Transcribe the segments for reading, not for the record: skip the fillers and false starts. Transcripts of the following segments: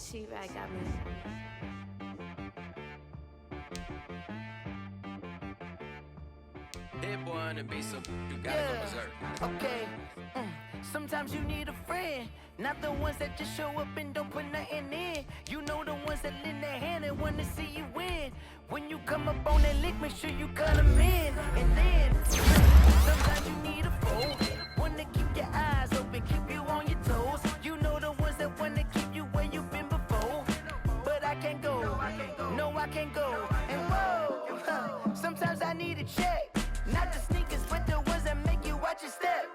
She-Rag got me. That boy on the beat, so you gotta go berserk. Okay. Sometimes you need a friend, not the ones that just show up and don't put nothing in. You know the ones that lend their hand and wanna see you win. When you come up on that lick, make sure you cut them in. And then, sometimes you need a foe, one to keep your eyes open, keep you on your toes. You know the ones that wanna keep you where you've been before. But I can't go, no I can't go. And whoa, sometimes I need a check, not the sneakers, but the ones that make you watch your step.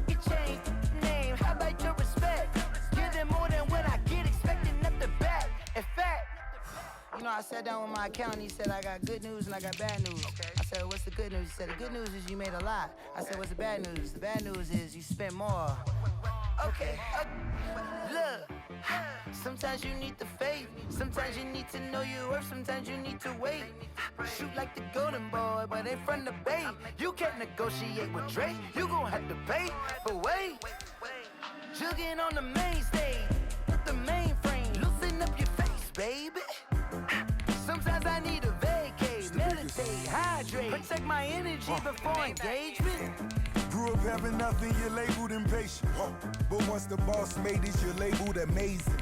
You change name, how about your respect? Give them more than what I get, expecting up the back. In fact, you know, I sat down with my accountant, he said I got good news and I got bad news. I said, what's the good news? He said, the good news is you made a lot. I said, what's the bad news? The bad news is you spent more. Okay, look, sometimes you need the faith, sometimes you need to know your worth, sometimes you need to wait. Shoot like the golden boy, but in front of the bay. You can't negotiate with Drake, you gon' have to pay. But wait, jugging on the main stage, the mainframe, loosen up your face, baby. Sometimes I need a vacate, meditate, hydrate, protect my energy before engagement. Grew up having nothing, you're labeled impatient. But once the boss made it, you're labeled amazing.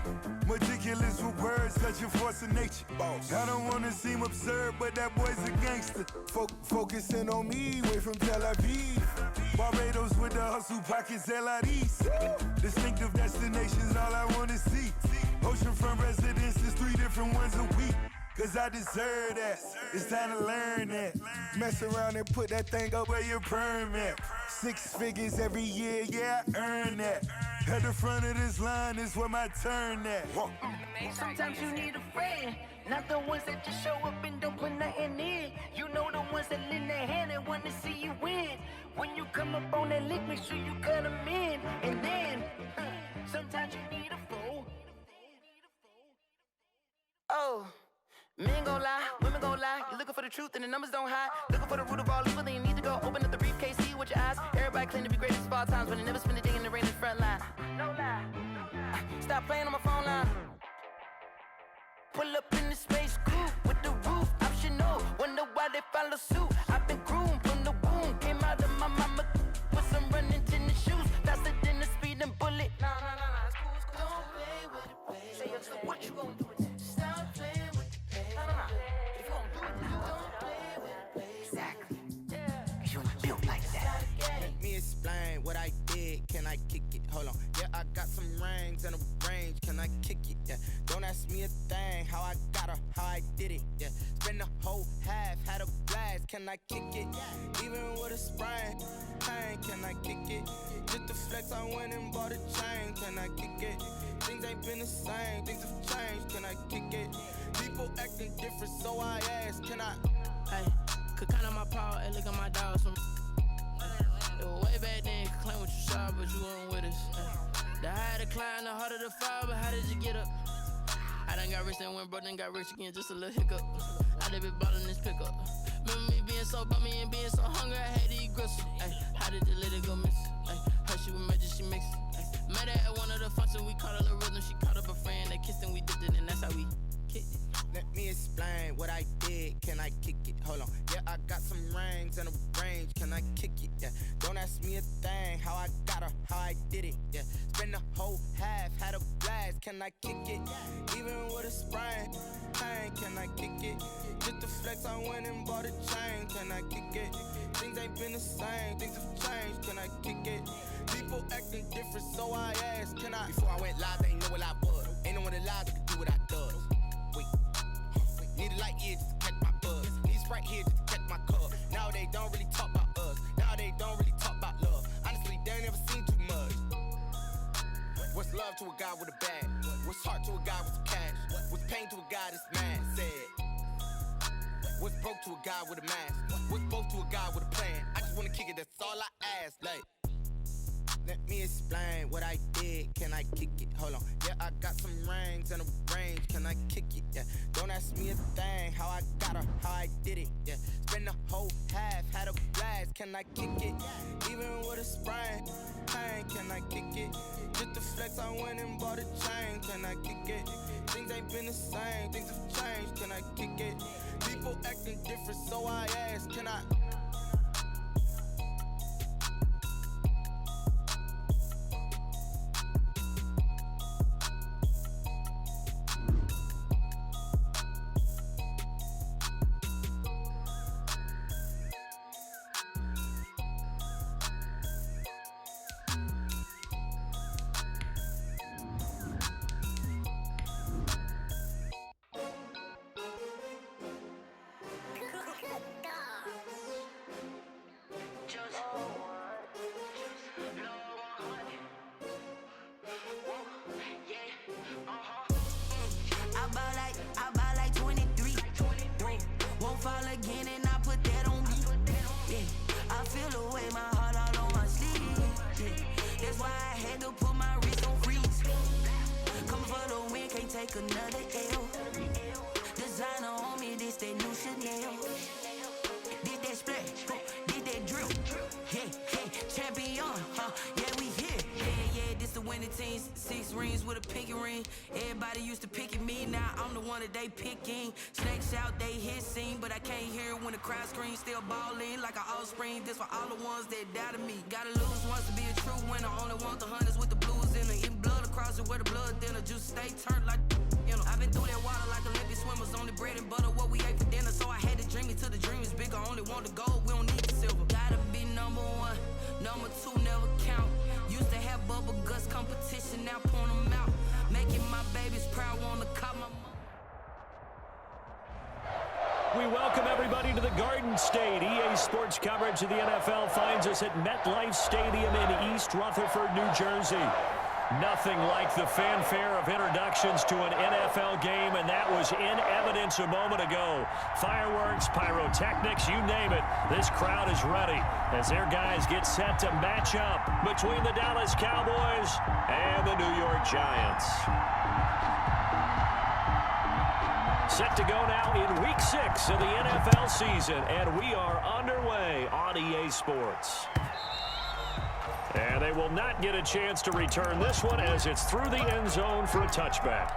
Meticulous with words, such a force of nature. I don't wanna seem absurd, but that boy's a gangster. Focusing on me, way from Tel Aviv. Barbados with the hustle pockets, LIDs. Distinctive destinations, all I wanna see. Oceanfront residences, 3 different ones a week. Cause I deserve that, it's time to learn that. Mess around and put that thing up where your permit. 6 figures every year, yeah, I earn that. At the front of this line is where my turn at. Sometimes you need a friend, not the ones that just show up and don't put nothing in. You know the ones that lend their hand and wanna see you win. When you come up on that lick, make sure you cut them in. And then, sometimes you need a foe. Oh. Men gon' lie, women gon' lie. You're looking for the truth and the numbers don't hide. Looking for the root of all evil, then you need to go open up the briefcase, see with your eyes. Everybody claim to be greatest of all times, but they never spend a day in the rain in the front line. No lie. Stop playing on my phone line. Pull up in the space coupe with the roof optional. Wonder why they follow suit. I've been groomed from the womb. Came out of my mama with some running tennis shoes. Faster than the speeding bullet. Nah, it's cool, it's cool. Don't play with it, baby. Say so what you gon' do with it? Stop playing with it. If you gon' do it, you don't play with it, baby. Exactly. Cause you're not built like that. Let me explain what I did. Can I kick it? Hold on. Yeah, I got some rings and a range. Can I kick it? Yeah. Don't ask me a thing. How I got her, how I did it. Yeah. Spend the whole half, had a blast. Can I kick it? Even with a sprain. Pain, can I kick it? Just the flex, I went and bought a chain. Can I kick it? Things ain't been the same. Things have changed. Can I kick it? People acting different, so I ask, can I? Hey, could count on my power and look at my dogs from. It was way back then, could claim what you saw, but you weren't with us. The higher the climb, the harder the fall, but how did you get up? I done got rich and went broke, then got rich again, just a little hiccup. I done been ballin' this pickup. Remember me being so bummy and being so hungry, I had to eat gristle. Ay, how did the lady go miss? Ay, her she was magic, she mixed. Met her at one of the functions, we caught a little rhythm, she caught up a friend, they kissed and we dipped it, and that's how we kicked it. Let me explain what I did. Can I kick it? Hold on. Yeah, I got some rings and a range. Can I kick it? Yeah. Don't ask me a thing. How I got her, how I did it. Yeah. Spend the whole half, had a blast. Can I kick it? Even with a sprain. Pain, can I kick it? Just the flex, I went and bought a chain. Can I kick it? Things ain't been the same. Things have changed. Can I kick it? People acting different, so I ask, can I? Before I went live, they ain't know what I was. Ain't no one alive that could do what I does. Wait. Need a light here just to catch my buzz. Need Sprite here just to catch my cup. Now they don't really talk about us. Now they don't really talk about love. Honestly, they ain't never seen too much. What's love to a guy with a bag? What's heart to a guy with some cash? What's pain to a guy that's mad? Said. What's broke to a guy with a mask? What's both to a guy with a plan? I just wanna kick it, that's all I ask. Like, let me explain what I did. Can I kick it? Hold on. Yeah, I got some rings and a range. Can I kick it? Yeah. Don't ask me a thing. How I got her, how I did it. Yeah. Spend the whole half, had a blast. Can I kick it? Even with a sprain. Pain, can I kick it? Just the flex, I went and bought a chain. Can I kick it? ain't been the same. Things have changed, can I kick it? People acting different, so I ask, can I? I buy like 23. Won't fall again and I put that on me. Yeah, I feel away my heart all on my sleeve. Yeah, that's why I had to put my wrist on freeze. Come for the win, can't take another L. Designer on me, this that new Chanel. This that splash, this that drip. Yeah, champion, yeah, we here. Yeah, this the winning team. 6 rings with a pinky ring. Everybody used to picking me, now I'm the one that they picking. Snakes out, they hit scene, but I can't hear it when the crowd screams. Still ballin' like an offspring. This for all the ones that doubted me. Gotta lose once to be a true winner. Only want the hunters with the blues in it. Eating blood across it where the blood thinner. Juice stay turned like you know. I've been through that water like Olympic swimmers. Only bread and butter what we ate for dinner. So I had to dream it till the dream is bigger. Only want the gold, we don't need the silver. Gotta be number 1, number 2 never count. Used to have bubble guts competition, now point them out. Making my babies proud, wanna cop my We welcome everybody to the Garden State. EA Sports coverage of the NFL finds us at MetLife Stadium in East Rutherford, New Jersey. Nothing like the fanfare of introductions to an NFL game, and that was in evidence a moment ago. Fireworks, pyrotechnics, you name it. This crowd is ready as their guys get set to match up between the Dallas Cowboys and the New York Giants. Set to go now in Week 6 of the NFL season, and we are underway on EA Sports. And they will not get a chance to return this one as it's through the end zone for a touchback.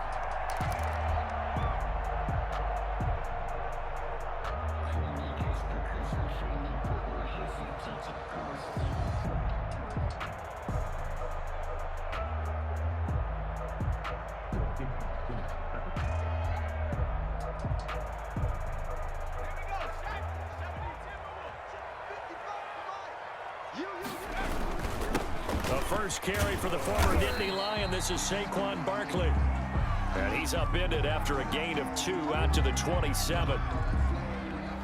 First carry for the former Nittany Lion. This is Saquon Barkley. And he's upended after a gain of 2 out to the 27.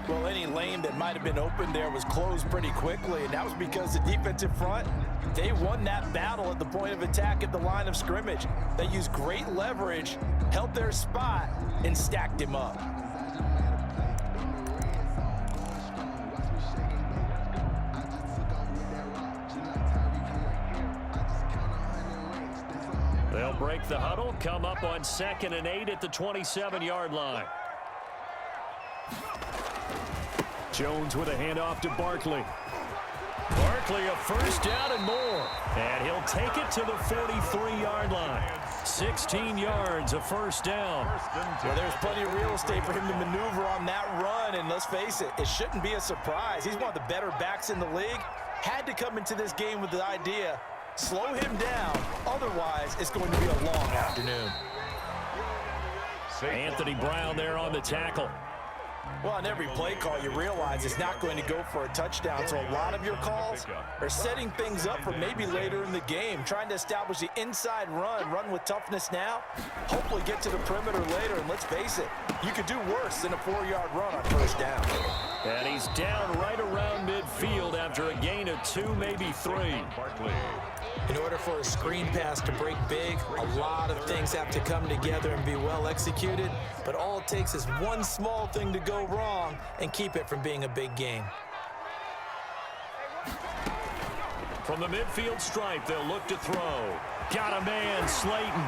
Well, any lane that might have been open there was closed pretty quickly, and that was because the defensive front, they won that battle at the point of attack at the line of scrimmage. They used great leverage, held their spot, and stacked him up. They'll break the huddle, come up on 2nd and 8 at the 27-yard line. Jones with a handoff to Barkley. Barkley a first down and more. And he'll take it to the 43-yard line. 16 yards, a first down. Well, there's plenty of real estate for him to maneuver on that run, and let's face it, it shouldn't be a surprise. He's one of the better backs in the league. Had to come into this game with the idea, slow him down, otherwise it's going to be a long afternoon. Anthony Brown there on the tackle. Well, on every play call, you realize it's not going to go for a touchdown, so a lot of your calls are setting things up for maybe later in the game, trying to establish the inside run with toughness now, hopefully get to the perimeter later, and let's face it, you could do worse than a 4-yard run on first down. And he's down right around midfield after a gain of 2, maybe 3. Barkley. In order for a screen pass to break big, a lot of things have to come together and be well executed, but all it takes is one small thing to go wrong and keep it from being a big game. From the midfield stripe, they'll look to throw. Got a man, Slayton.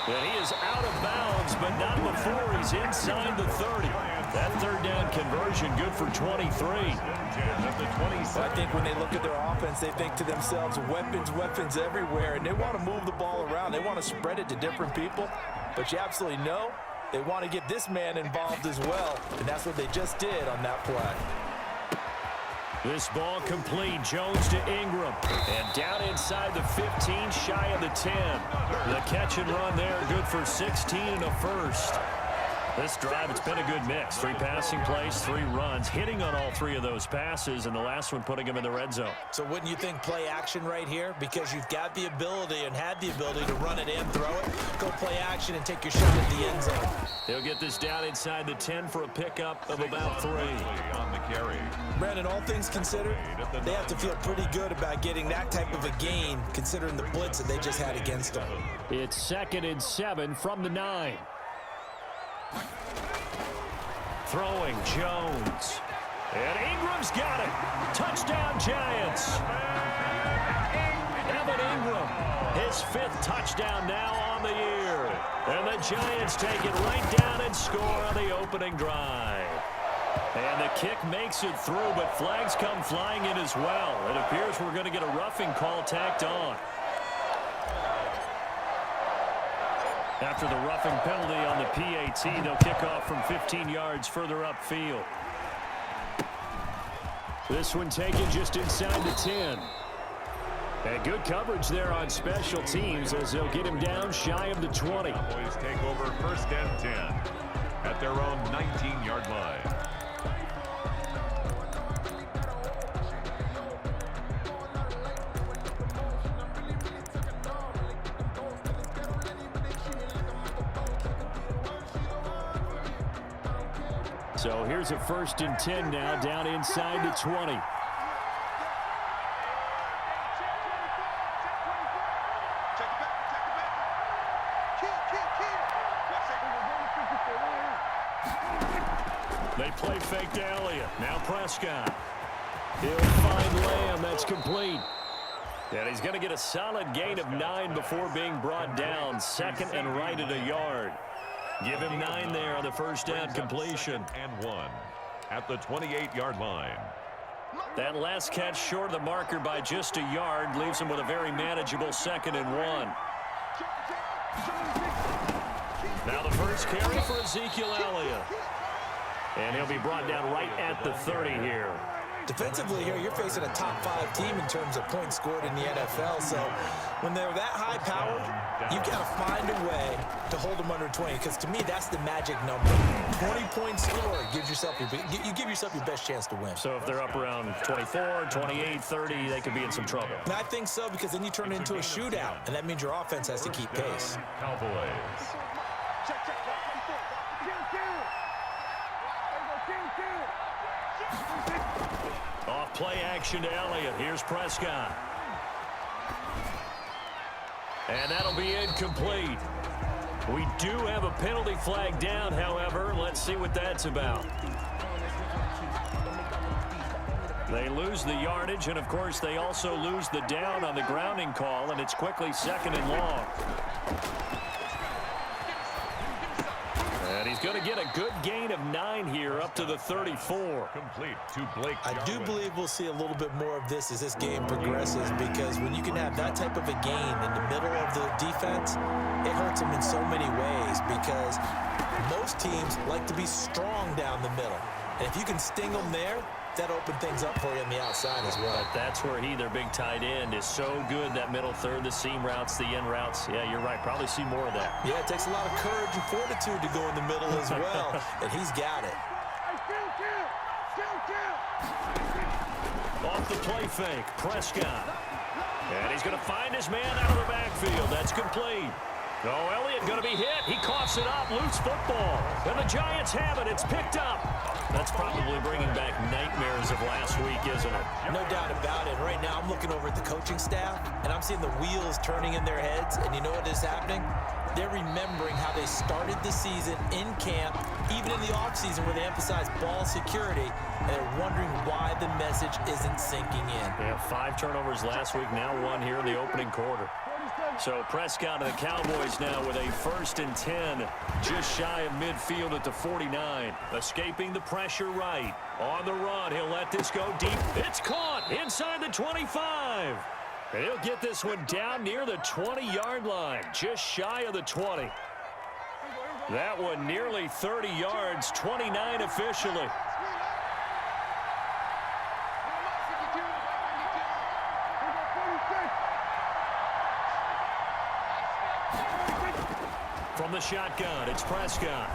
And he is out of bounds, but not before he's inside the 30. That third down conversion good for 23. Well, I think when they look at their offense, they think to themselves, weapons everywhere, and they want to move the ball around. They want to spread it to different people. but you absolutely know they want to get this man involved as well, and that's what they just did on that play. This ball complete. Jones to Ingram. And down inside the 15, shy of the 10. The catch and run there, good for 16 and a first. This drive, it's been a good mix. 3 passing plays, 3 runs, hitting on all 3 of those passes, and the last one putting him in the red zone. So wouldn't you think play action right here? Because you've got the ability and had the ability to run it and throw it. Go play action and take your shot at the end zone. They'll get this down inside the 10 for a pickup of about 3. On the carry. Brandon, all things considered, they have to feel pretty good about getting that type of a gain, considering the blitz that they just had against them. It's 2nd and 7 from the 9. Throwing Jones. And Ingram's got it. Touchdown, Giants. Evan Ingram, his 5th touchdown now on the year. And the Giants take it right down and score on the opening drive. And the kick makes it through, but flags come flying in as well. It appears we're going to get a roughing call tacked on. After the roughing penalty on the PAT, they'll kick off from 15 yards further upfield. This one taken just inside the 10. And good coverage there on special teams as they'll get him down shy of the 20. Cowboys take over 1st and 10 at their own 19-yard line. So here's a 1st and 10 now, down inside the 20. They play fake to Elliott. Now Prescott. He'll find Lamb. That's complete. And he's going to get a solid gain of 9 before being brought down. 2nd and right at a yard. Give him 9 there on the first down completion. And 1 at the 28-yard line. That last catch short of the marker by just a yard leaves him with a very manageable 2nd and 1. Now the first carry for Ezekiel Elliott. And he'll be brought down right at the 30 here. Defensively here, you're facing a top 5 team in terms of points scored in the NFL. So when they're that high powered, you've got to find a way to hold them under 20. Because to me, that's the magic number. 20 points scored gives yourself you give yourself your best chance to win. So if they're up around 24, 28, 30, they could be in some trouble. And I think so, because then you turn it into a shootout, and that means your offense has to keep pace. Cowboys. Off play action to Elliott. Here's Prescott. And that'll be incomplete. We do have a penalty flag down, however. Let's see what that's about. They lose the yardage, and of course they also lose the down on the grounding call, and it's quickly 2nd and long. And he's going to get a good gain of 9 here up to the 34. Complete to Blake. I do believe we'll see a little bit more of this as this game progresses, because when you can have that type of a gain in the middle of the defense, it hurts them in so many ways, because most teams like to be strong down the middle. And if you can sting them there, that opened things up for you on the outside as well. But that's where their big tight end, is so good, that middle third, the seam routes, the in routes. Yeah, you're right. Probably see more of that. Yeah, it takes a lot of courage and fortitude to go in the middle as well, and he's got it. Off the play fake, Prescott. And he's going to find his man out of the backfield. That's complete. Oh, Elliott going to be hit. He coughs it up. Loose football. And the Giants have it. It's picked up. That's probably bringing back nightmares of last week, isn't it? No doubt about it. Right now, I'm looking over at the coaching staff, and I'm seeing the wheels turning in their heads. And you know what is happening? They're remembering how they started the season in camp, even in the offseason where they emphasized ball security, and they're wondering why the message isn't sinking in. Yeah, 5 turnovers last week, now 1 here in the opening quarter. So Prescott and the Cowboys now with a 1st and 10, just shy of midfield at the 49. Escaping the pressure right. On the run, he'll let this go deep. It's caught inside the 25. And he'll get this one down near the 20-yard line, just shy of the 20. That one nearly 30 yards, 29 officially. From the shotgun, it's Prescott.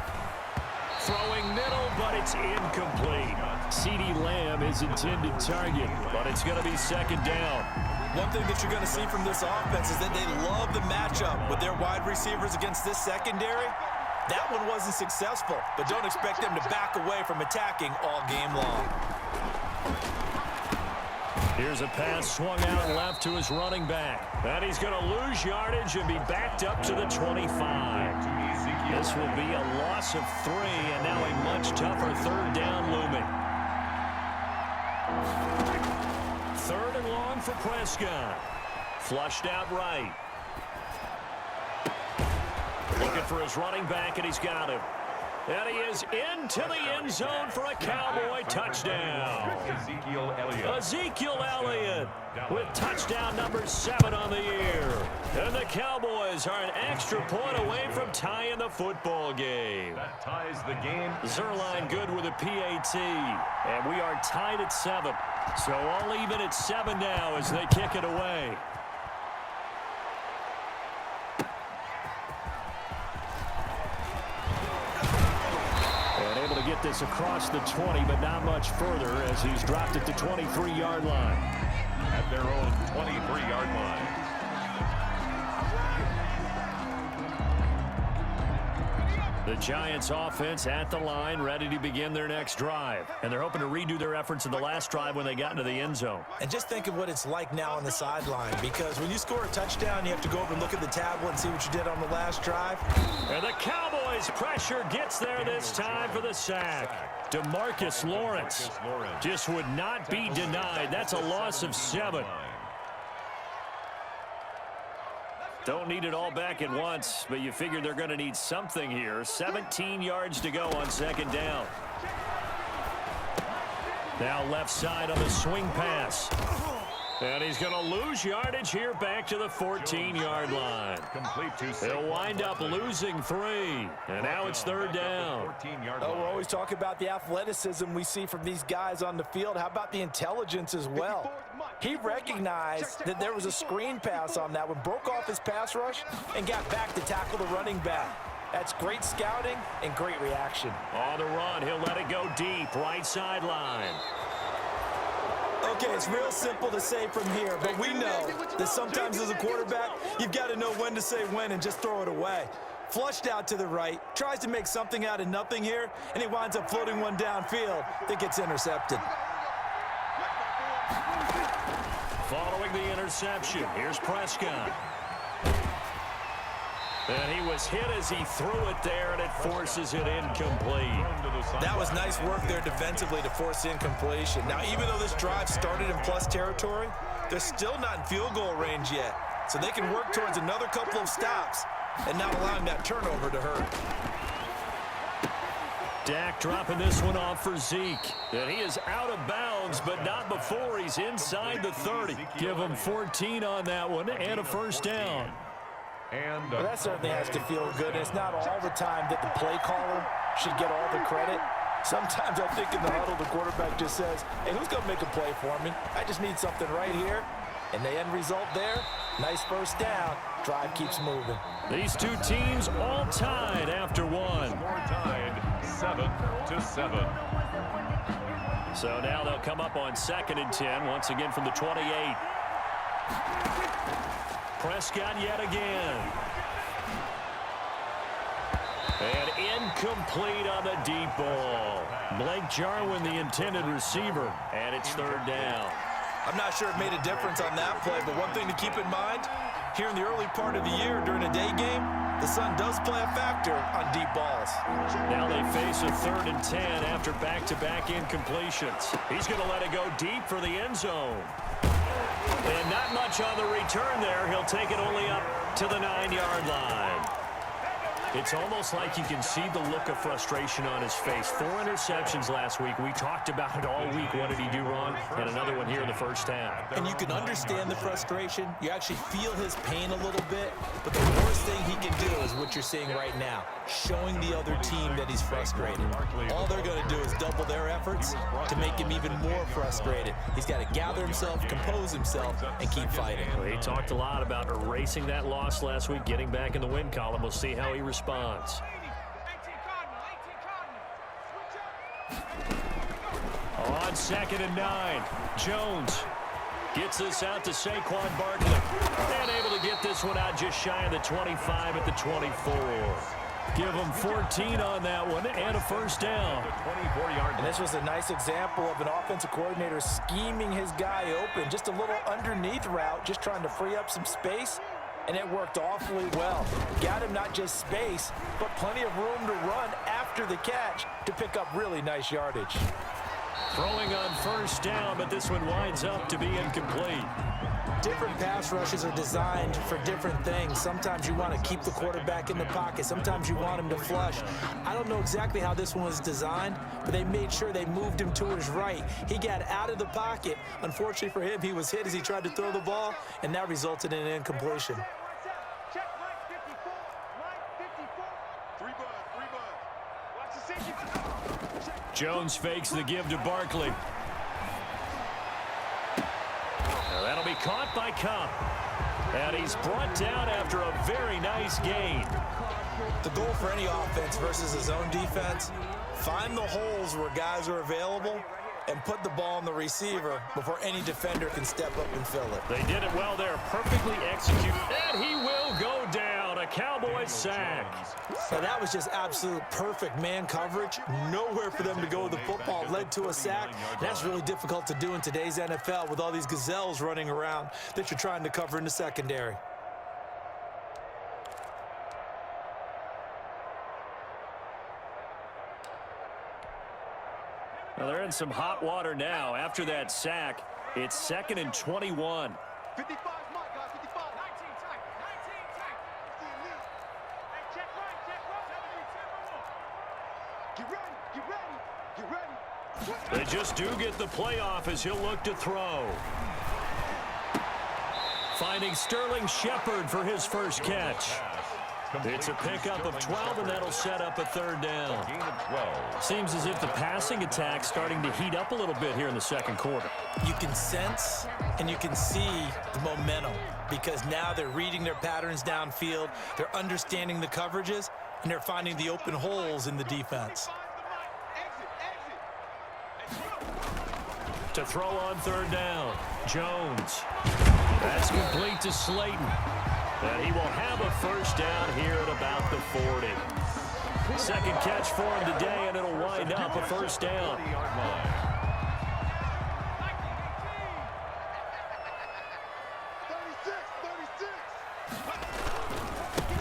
Throwing middle, but it's incomplete. CeeDee Lamb is intended target, but it's going to be second down. One thing that you're going to see from this offense is that they love the matchup with their wide receivers against this secondary. That one wasn't successful, but don't expect them to back away from attacking all game long. Here's a pass swung out left to his running back. And he's going to lose yardage and be backed up to the 25. This will be a loss of 3, and now a much tougher third down looming. Third and long for Prescott. Flushed out right. Looking for his running back, and he's got him. And he is into the end zone for a Cowboy touchdown. Ezekiel Elliott with touchdown number 7 on the year. And the Cowboys are an extra point away from tying the football game. That ties the game. Zerline good with a PAT. And we are tied at 7. So all even at 7 now as they kick it away. To get this across the 20, but not much further as he's dropped it to 23-yard line. At their own 23-yard line. The Giants offense at the line, ready to begin their next drive. And they're hoping to redo their efforts in the last drive when they got into the end zone. And just think of what it's like now on the sideline, because when you score a touchdown, you have to go over and look at the tablet and see what you did on the last drive. And the Cowboys pressure gets there this time for the sack. DeMarcus Lawrence just would not be denied. That's a loss of 7. Don't need it all back at once, but you figure they're going to need something here. 17 yards to go on second down. Now left side on the swing pass. And he's going to lose yardage here back to the 14-yard line. Complete to He'll wind up losing 3. And now it's third down. Oh, we're always talking about the athleticism we see from these guys on the field. How about the intelligence as well? He recognized that there was a screen pass on that one, broke off his pass rush, and got back to tackle the running back. That's great scouting and great reaction. On the run, he'll let it go deep, right sideline. Okay, it's real simple to say from here, but we know that sometimes as a quarterback, you've got to know when to say when and just throw it away. Flushed out to the right, tries to make something out of nothing here, and he winds up floating one downfield that gets intercepted. Following the interception, here's Prescott. And he was hit as he threw it there, and it forces it incomplete. That was nice work there defensively to force incompletion. Now, even though this drive started in plus territory, they're still not in field goal range yet. So they can work towards another couple of stops and not allowing that turnover to hurt. Dak dropping this one off for Zeke. And he is out of bounds, but not before he's inside the 30. Give him 14 on that one and a first down. And well, that certainly has to feel good. It's not all the time that the play caller should get all the credit. Sometimes I think in the huddle, the quarterback just says, hey, who's going to make a play for me? I just need something right here. And the end result there, nice first down. Drive keeps moving. These two teams all tied after one. score tied 7-7. So now they'll come up on 2nd and 10, once again from the 28. Prescott yet again. And incomplete on the deep ball. Blake Jarwin, the intended receiver, and it's third down. I'm not sure it made a difference on that play, but one thing to keep in mind, here in the early part of the year during a day game, the sun does play a factor on deep balls. Now they face a 3rd and 10 after back-to-back incompletions. He's going to let it go deep for the end zone. And not much on the return there. He'll take it only up to the 9-yard line. It's almost like you can see the look of frustration on his face. 4 interceptions last week. We talked about it all week. What did he do wrong? And another one here in the first half. And you can understand the frustration. You actually feel his pain a little bit. But the worst thing he can do is what you're seeing right now, showing the other team that he's frustrated. All they're going to do is double their efforts to make him even more frustrated. He's got to gather himself, compose himself, and keep fighting. Well, he talked a lot about erasing that loss last week, getting back in the win column. We'll see how he responds. On 2nd and 9, Jones gets this out to Saquon Barkley. And able to get this one out just shy of the 25 at the 24. Give him 14 on that one and a first down. And this was a nice example of an offensive coordinator scheming his guy open. Just a little underneath route, just trying to free up some space. And it worked awfully well. Got him not just space, but plenty of room to run after the catch to pick up really nice yardage. Throwing on first down, but this one winds up to be incomplete. Different pass rushes are designed for different things. Sometimes you want to keep the quarterback in the pocket. Sometimes you want him to flush. I don't know exactly how this one was designed, but they made sure they moved him to his right. He got out of the pocket. Unfortunately for him, he was hit as he tried to throw the ball, and that resulted in an incompletion. Jones fakes the give to Barkley. Now that'll be caught by Cup. And he's brought down after a very nice gain. The goal for any offense versus his own defense, find the holes where guys are available and put the ball on the receiver before any defender can step up and fill it. They did it well there, perfectly executed. And he will go down, a Cowboys sack. So that was just absolute perfect man coverage. Nowhere for them to go with the football. Led to a sack. That's really difficult to do in today's NFL with all these gazelles running around that you're trying to cover in the secondary. Well, they're in some hot water now. After that sack, it's 2nd and 21. 55 mark, guys, 55. 19 tight, 19 tight. Hey, check right, check right. Get ready. They just do get the playoff as he'll look to throw. Finding Sterling Shepard for his first catch. It's a pickup of 12, and that'll set up a 3rd down. Seems as if the passing attack's starting to heat up a little bit here in the 2nd quarter. You can sense and you can see the momentum because now they're reading their patterns downfield, they're understanding the coverages, and they're finding the open holes in the defense. To throw on 3rd down, Jones. That's complete to Slayton. And he will have a first down here at about the 40. 2nd catch for him today, and it'll wind up a first down.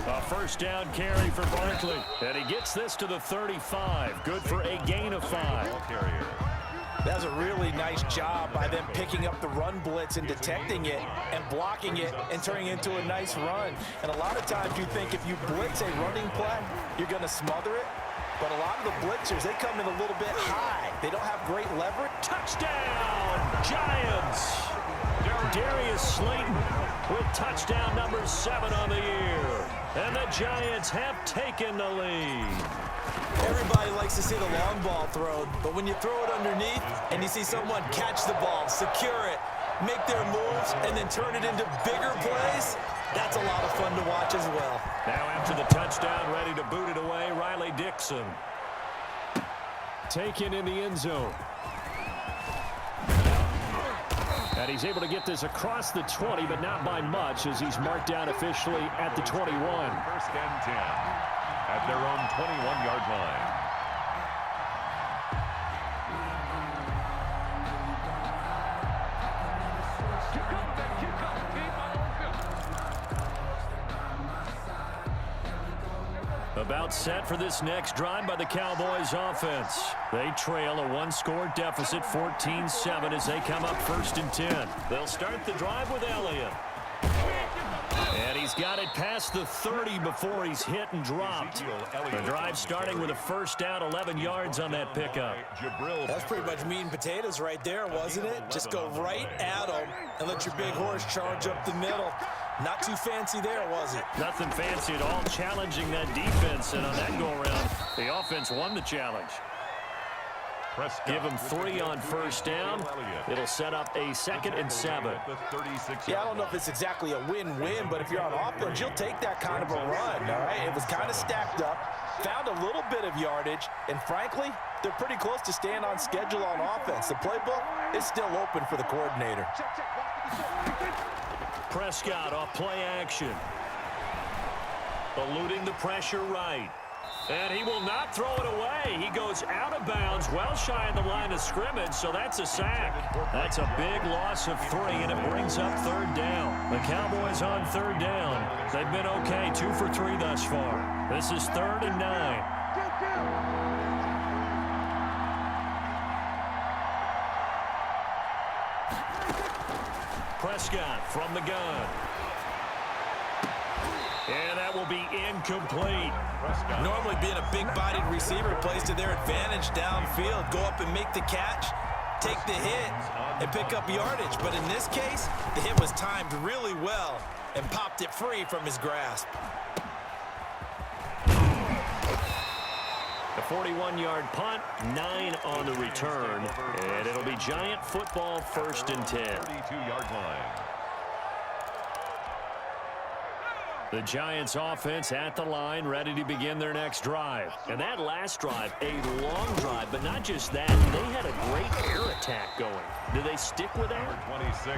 A first down carry for Barkley. And he gets this to the 35. Good for a gain of 5. That's a really nice job by them picking up the run blitz and detecting it and blocking it and turning it into a nice run. And a lot of times you think if you blitz a running play, you're going to smother it. But a lot of the blitzers, they come in a little bit high. They don't have great leverage. Touchdown, Giants! Darius Slayton with touchdown number 7 on the year. And the Giants have taken the lead. Everybody likes to see the long ball thrown, but when you throw it underneath and you see someone catch the ball, secure it, make their moves, and then turn it into bigger plays, that's a lot of fun to watch as well. Now after the touchdown, ready to boot it away, Riley Dixon. Taken in the end zone. And he's able to get this across the 20, but not by much as he's marked down officially at the 21. 1st and 10 at their own 21-yard line. About set for this next drive by the Cowboys offense. They trail a 1-score deficit, 14-7 as they come up 1st and 10. They'll start the drive with Elliott. And he's got it past the 30 before he's hit and dropped. The drive starting with a first down, 11 yards on that pickup. That's pretty much meat and potatoes right there, wasn't it? Just go right at him and let your big horse charge up the middle. Not too fancy there, was it? Nothing fancy at all, challenging that defense. And on that go-around, the offense won the challenge. Give him 3 on first down. It'll set up a 2nd and 7. Yeah, I don't know if it's exactly a win-win, but if you're on offense, you'll take that kind of a run, all right? It was kind of stacked up, found a little bit of yardage, and frankly, they're pretty close to staying on schedule on offense. The playbook is still open for the coordinator. Prescott off play action. Eluding the pressure right. And he will not throw it away. He goes out of bounds, well shy of the line of scrimmage, so that's a sack. That's a big loss of 3, and it brings up 3rd down. The Cowboys on 3rd down. They've been okay, 2 for 3 thus far. This is 3rd and 9. Prescott from the gun. And that will be incomplete. Normally being a big-bodied receiver plays to their advantage downfield. Go up and make the catch, take the hit, and pick up yardage. But in this case, the hit was timed really well and popped it free from his grasp. A 41-yard punt, 9 on the return. And it'll be Giant football, 1st and 10. 32-yard line. The Giants offense at the line, ready to begin their next drive. And that last drive, a long drive, but not just that. They had a great air attack going. Do they stick with that?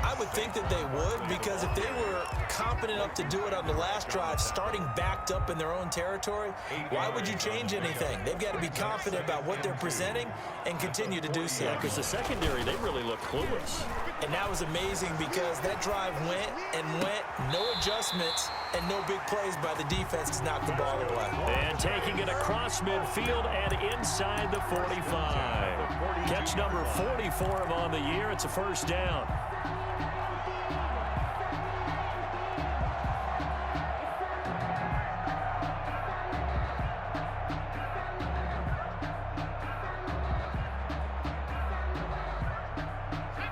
I would think that they would, because if they were competent enough to do it on the last drive, starting backed up in their own territory, why would you change anything? They've got to be confident about what they're presenting and continue to do so. Yeah, because the secondary, they really look clueless. And that was amazing because that drive went and went, no adjustments, and no big plays by the defense to knock the ball away. And taking it across midfield and inside the 45. Catch number 44 on the year. It's a first down.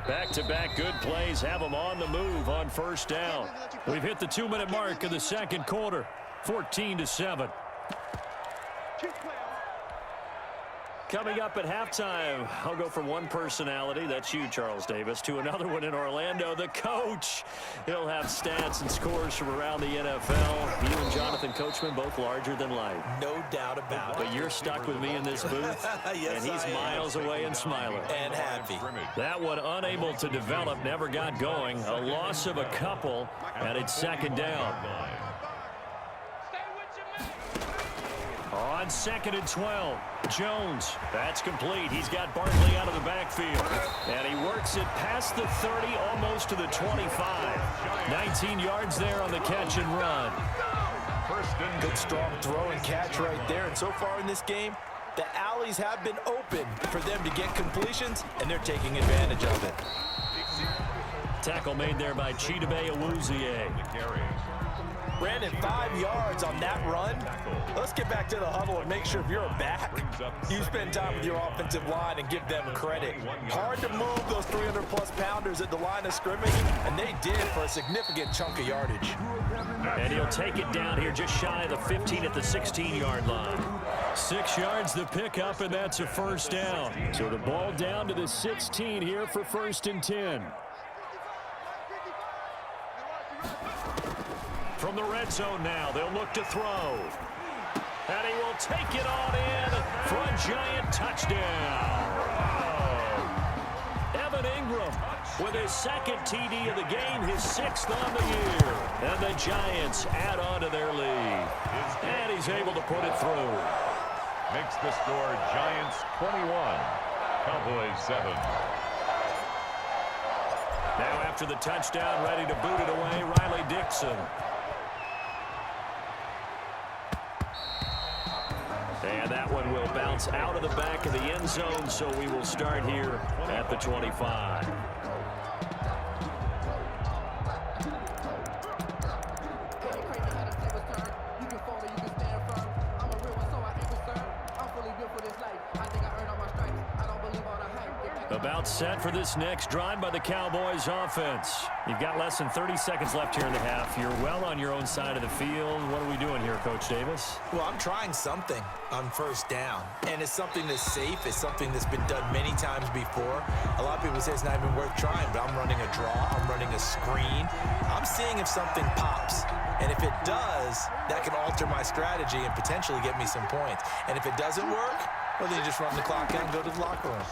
Back-to-back good plays have them on the move on first down. We've hit the 2-minute mark of the 2nd quarter, 14-7. Coming up at halftime, I'll go from one personality, that's you, Charles Davis, to another one in Orlando, the coach. He'll have stats and scores from around the NFL. You and Jonathan Coachman, both larger than life. No doubt about it. But you're stuck with me in this booth, yes, and he's miles away and smiling. And happy. That one unable to develop, never got going. A loss of a couple, and it's 2nd down. On 2nd and 12, Jones. That's complete. He's got Barkley out of the backfield. And he works it past the 30, almost to the 25. 19 yards there on the catch and run. Good strong throw and catch right there. And so far in this game, the alleys have been open for them to get completions, and they're taking advantage of it. Tackle made there by Chidobe Awuzie. Brandon, 5 yards on that run. Let's get back to the huddle and make sure if you're a back, you spend time with your offensive line and give them credit. Hard to move those 300-plus pounders at the line of scrimmage, and they did for a significant chunk of yardage. And he'll take it down here just shy of the 15 at the 16-yard line. 6 yards the pickup, and that's a first down. So the ball down to the 16 here for 1st and 10. From the red zone now, they'll look to throw. And he will take it on in for a Giant touchdown. Evan Ingram with his 2nd TD of the game, his 6th on the year. And the Giants add on to their lead. And he's able to put it through. Makes the score Giants 21, Cowboys 7. Now after the touchdown, ready to boot it away, Riley Dixon. And that one will bounce out of the back of the end zone, so we will start here at the 25. About set for this next drive by the Cowboys offense. You've got less than 30 seconds left here in the half. You're well on your own side of the field. What are we doing here, Coach Davis? Well, I'm trying something on first down, and it's something that's safe. It's something that's been done many times before. A lot of people say it's not even worth trying, but I'm running a draw. I'm running a screen. I'm seeing if something pops. And if it does, that can alter my strategy and potentially get me some points. And if it doesn't work, well, then you just run the clock out and go to the locker room.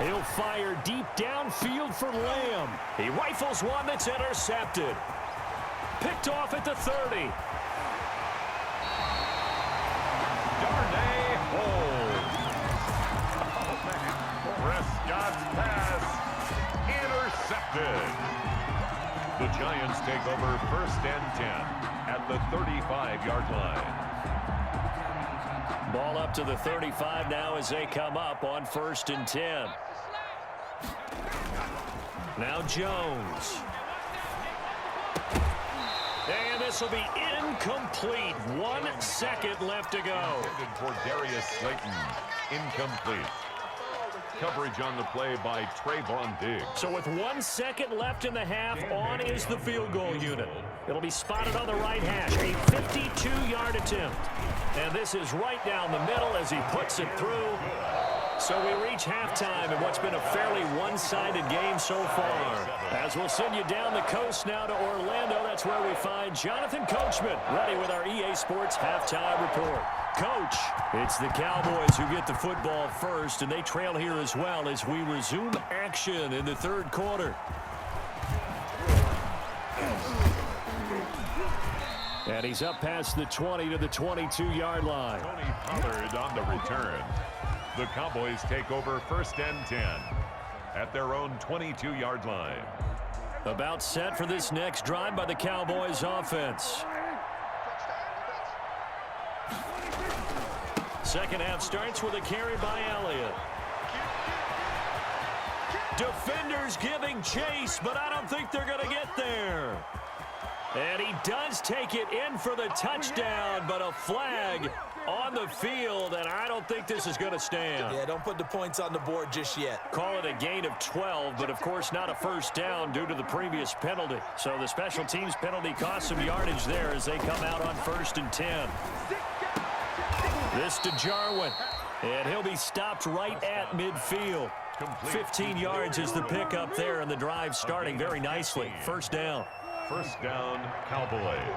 He'll fire deep downfield for Lamb. He rifles one that's intercepted. Picked off at the 30. Darnay Hole. Oh, man. Prescott's pass intercepted. The Giants take over 1st and 10 at the 35-yard line. Ball up to the 35 now as they come up on 1st and 10. Now Jones. And this will be incomplete. 1 second left to go. Intended for Darius Slayton. Incomplete. Coverage on the play by Trayvon Diggs. So with 1 second left in the half, on is the field goal unit. It'll be spotted on the right hash. A 52-yard attempt. And this is right down the middle as he puts it through. So we reach halftime in what's been a fairly one-sided game so far. As we'll send you down the coast now to Orlando, that's where we find Jonathan Coachman ready with our EA Sports Halftime Report. Coach, it's the Cowboys who get the football first, and they trail here as well as we resume action in the 3rd quarter. And he's up past the 20 to the 22-yard line. Tony Pollard on the return. The Cowboys take over 1st and 10 at their own 22-yard line. About set for this next drive by the Cowboys offense. Second half starts with a carry by Elliott. Defenders giving chase, but I don't think they're going to get there. And he does take it in for the touchdown, but a flag on the field, and I don't think this is going to stand. Yeah, don't put the points on the board just yet. Call it a gain of 12, but of course not a first down due to the previous penalty. So the special teams penalty cost some yardage there as they come out on 1st and 10. This to Jarwin, and he'll be stopped right at midfield. 15 yards is the pickup there, and the drive starting very nicely. First down. First down, Cowboys.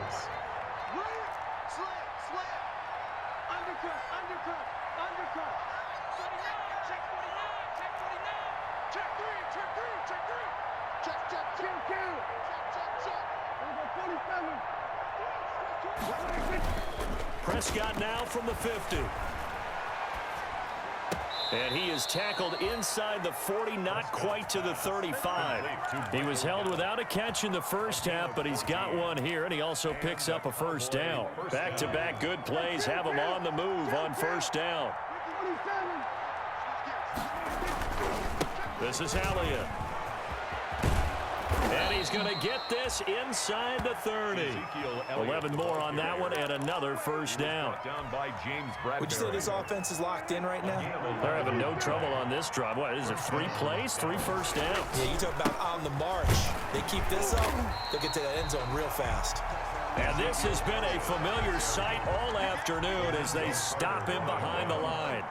Prescott now from the 50. And he is tackled inside the 40, not quite to the 35. He was held without a catch in the first half, but he's got one here, and he also picks up a first down. Back-to-back good plays have him on the move on first down. This is Elliott. And he's going to get this inside the 30. 11 more on that one and another first down. Would you say this offense is locked in right now? They're having no trouble on this drive. What is it, 3 plays, 3 first downs? Yeah, you talk about on the march. They keep this up, they'll get to that end zone real fast. And this has been a familiar sight all afternoon as they stop him behind the line.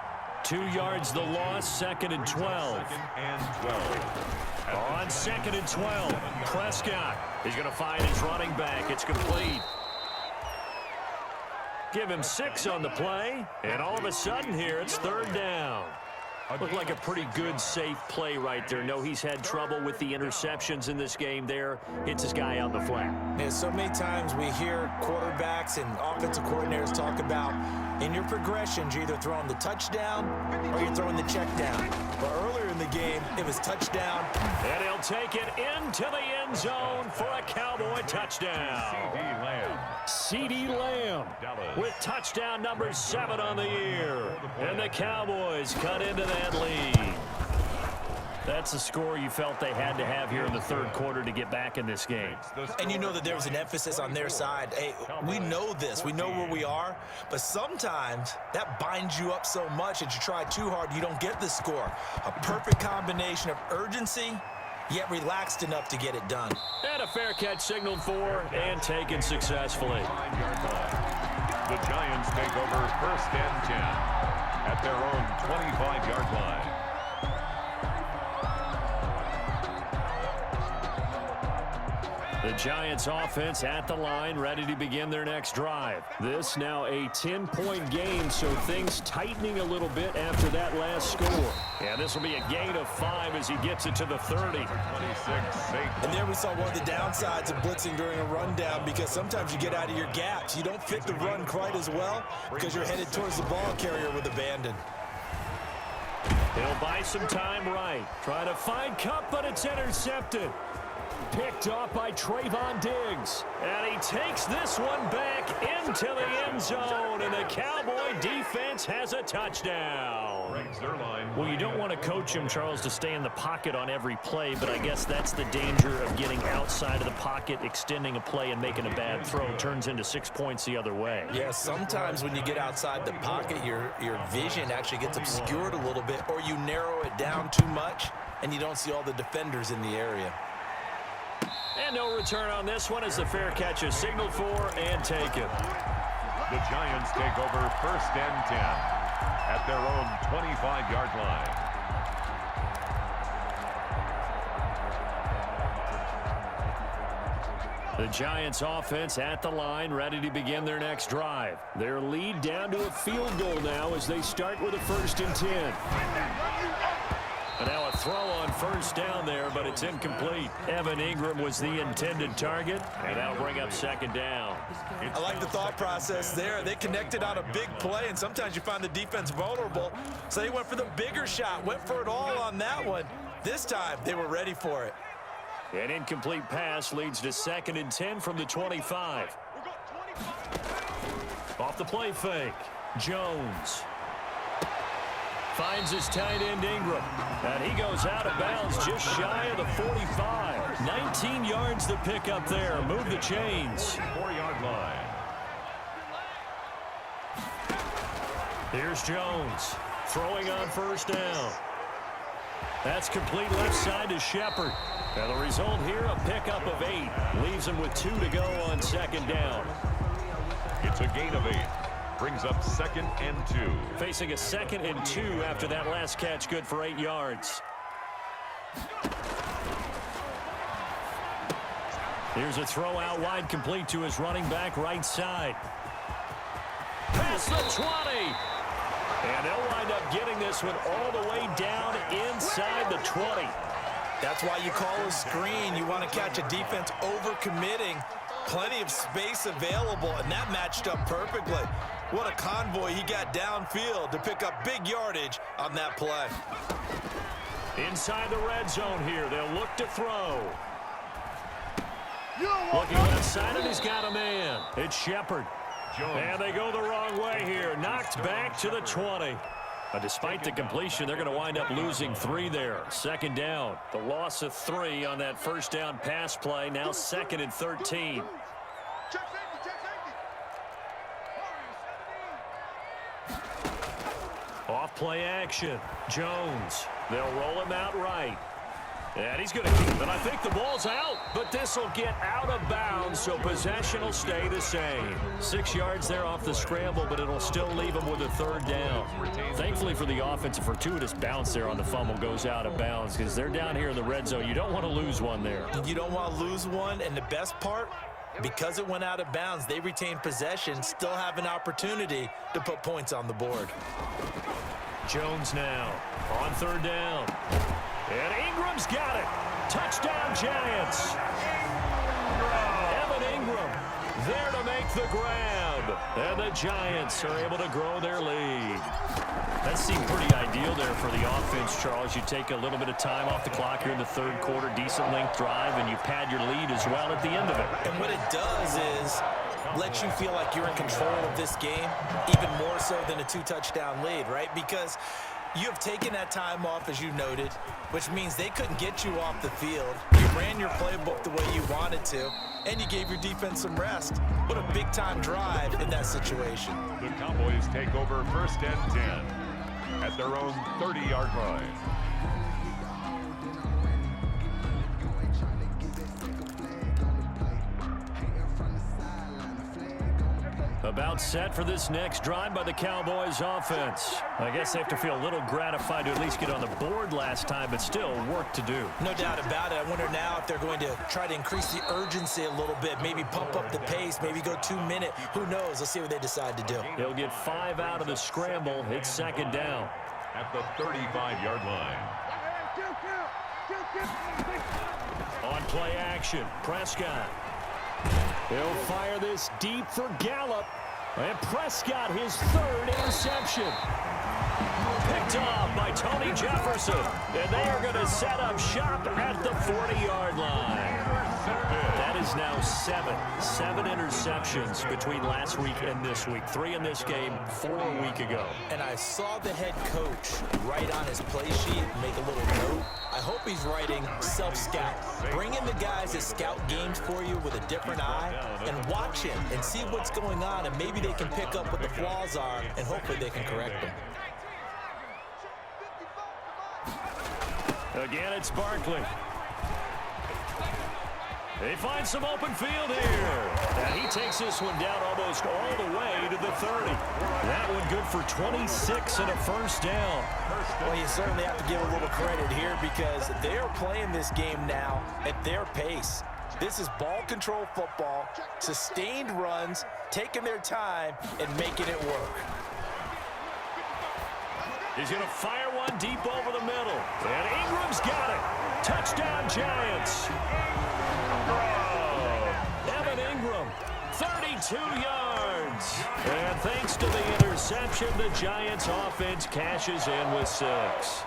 2 yards the loss, 2nd and 12. On 2nd and 12, Prescott is going to find his running back. It's complete. Give him 6 on the play, and all of a sudden here it's 3rd down. Looked like a pretty good, safe play right there. No, he's had trouble with the interceptions in this game there. Hits his guy out the flat. Yeah, so many times we hear quarterbacks and offensive coordinators talk about in your progressions, you're either throwing the touchdown or you're throwing the check down. But earlier in the game, it was touchdown. And he'll take it into the end zone for a Cowboy touchdown. CeeDee Lamb with touchdown number 7 on the year. And the Cowboys cut into that lead. That's the score you felt they had to have here in the third quarter to get back in this game. And you know that there was an emphasis on their side. Hey, we know this. We know where we are. But sometimes that binds you up so much that you try too hard, you don't get the score. A perfect combination of urgency, yet relaxed enough to get it done. And a fair catch signaled for and taken successfully. The Giants take over 1st and 10 at their own 25-yard line. The Giants offense at the line, ready to begin their next drive. This now a 10-point game, so things tightening a little bit after that last score. Yeah, this will be a gain of 5 as he gets it to the 30. 26. And there we saw one of the downsides of blitzing during a rundown, because sometimes you get out of your gaps. You don't fit the run quite as well because you're headed towards the ball carrier with abandon. He'll buy some time right. Trying to find Cup, but it's intercepted. Picked off by Trayvon Diggs. And he takes this one back into the end zone. And the Cowboy defense has a touchdown. Well, you don't want to coach him, Charles, to stay in the pocket on every play, but I guess that's the danger of getting outside of the pocket, extending a play, and making a bad throw. Turns into 6 points the other way. Yeah, sometimes when you get outside the pocket, your vision actually gets obscured a little bit, or you narrow it down too much, and you don't see all the defenders in the area. And no return on this one as the fair catch is signaled for and taken. The Giants take over 1st and 10 at their own 25-yard line. The Giants offense at the line, ready to begin their next drive. Their lead down to a field goal now as they start with a 1st and 10. And now a throw on 1st down there, but it's incomplete. Evan Ingram was the intended target, and that'll bring up 2nd down. I like the thought process there. They connected on a big play, and sometimes you find the defense vulnerable. So they went for the bigger shot, went for it all on that one. This time, they were ready for it. An incomplete pass leads to 2nd and 10 from the 25. Off the play fake, Jones finds his tight end Ingram, and he goes out of bounds just shy of the 45. 19 yards to pick up there. Move the chains. 4-yard line. Here's Jones throwing on 1st down. That's complete left side to Shepard. And the result here, a pickup of 8. Leaves him with 2 to go on 2nd down. It's a gain of 8. Brings up 2nd and 2. Facing a 2nd and 2 after that last catch, good for 8 yards. Here's a throw out wide, complete to his running back right side. Past the 20. And they'll wind up getting this one all the way down inside the 20. That's why you call a screen. You want to catch a defense over-committing. Plenty of space available, and that matched up perfectly. What a convoy he got downfield to pick up big yardage on that play. Inside the red zone here. They'll look to throw. Looking left side, and he's got a man. It's Shepard. And they go the wrong way here. Knocked back to the 20. Despite the completion, they're going to wind up losing 3 there. 2nd down. The loss of 3 on that 1st down pass play. Now 2nd and 13. Off play action. Jones. They'll roll him out right. And he's going to keep it. I think the ball's out, but this will get out of bounds, so possession will stay the same. 6 yards there off the scramble, but it'll still leave him with a 3rd down. Thankfully for the offense, a fortuitous bounce there on the fumble goes out of bounds because they're down here in the red zone. You don't want to lose one there. You don't want to lose one, and the best part, because it went out of bounds, they retained possession, still have an opportunity to put points on the board. Jones now on 3rd down. And Ingram's got it. Touchdown, Giants. Evan Ingram there to make the grab. And the Giants are able to grow their lead. That seemed pretty ideal there for the offense, Charles. You take a little bit of time off the clock here in the 3rd quarter, decent length drive, and you pad your lead as well at the end of it. And what it does is let you feel like you're in control of this game, even more so than a 2-touchdown lead, right? Because You have taken that time off, as you noted, which means they couldn't get you off the field. You ran your playbook the way you wanted to, and you gave your defense some rest. What a big-time drive in that situation. The Cowboys take over 1st and 10 at their own 30-yard line. About set for this next drive by the Cowboys offense. I guess they have to feel a little gratified to at least get on the board last time, but still work to do. No doubt about it. I wonder now if they're going to try to increase the urgency a little bit, maybe pump up the pace, maybe go 2-minute. Who knows? Let's see what they decide to do. He'll get 5 out of the scramble. It's 2nd down. At the 35-yard line. On play action, Prescott. He'll fire this deep for Gallup. And Prescott, his 3rd interception. Picked off by Tony Jefferson. And they are going to set up shop at the 40-yard line. That is now 7 interceptions between last week and this week. 3 in this game, 4 a week ago. And I saw the head coach write on his play sheet, make a little note. I hope he's writing self-scout. Bring in the guys that scout games for you with a different eye and watch him and see what's going on, and maybe they can pick up what the flaws are, and hopefully they can correct them. Again, it's Barkley. They find some open field here. And he takes this one down almost all the way to the 30. That one good for 26 and a 1st down. Well, you certainly have to give a little credit here because they are playing this game now at their pace. This is ball control football, sustained runs, taking their time, and making it work. He's going to fire one deep over the middle. And Ingram's got it. Touchdown, Giants. Evan Ingram, 32 yards. And thanks to the interception, the Giants offense cashes in with 6.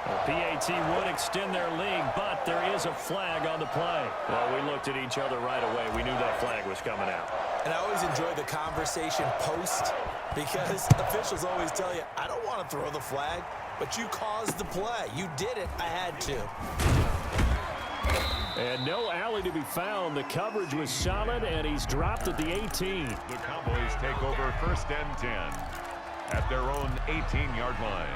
The PAT would extend their lead, but there is a flag on the play. Well, we looked at each other right away. We knew that flag was coming out. And I always enjoy the conversation post because officials always tell you, I don't want to throw the flag, but you caused the play. You did it. I had to. And no alley to be found. The coverage was solid, and he's dropped at the 18. The Cowboys take over 1st and 10 at their own 18-yard line.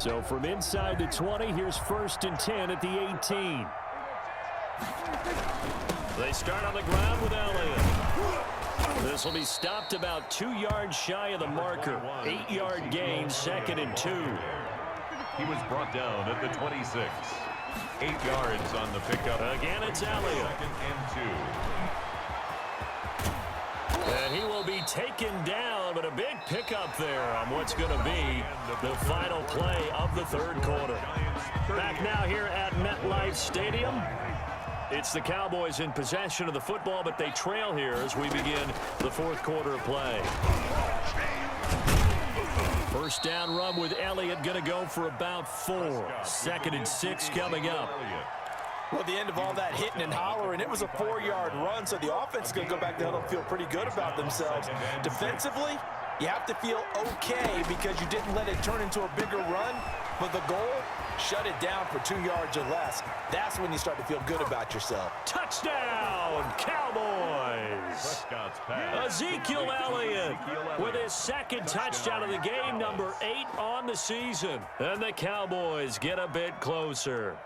So from inside the 20, here's 1st and 10 at the 18. They start on the ground with Elliott. This will be stopped about 2 yards shy of the marker. 8-yard gain, 2nd and 2. He was brought down at the 26. 8 yards on the pickup. Again, it's Elliott. 2nd and 2. And he will be taken down, but a big pickup there on what's going to be the final play of the 3rd quarter. Back now here at MetLife Stadium. It's the Cowboys in possession of the football, but they trail here as we begin the 4th quarter of play. 1st down run with Elliott, going to go for about 4. 2nd and 6 coming up. Well, the end of all that hitting and hollering, it was a 4-yard run, so the offense is going to go back there and feel pretty good about themselves. Defensively, you have to feel okay because you didn't let it turn into a bigger run, but the goal, shut it down for 2 yards or less. That's when you start to feel good about yourself. Touchdown, Cowboys! Ezekiel Elliott with his 2nd touchdown of the game, number 8 on the season. And the Cowboys get a bit closer.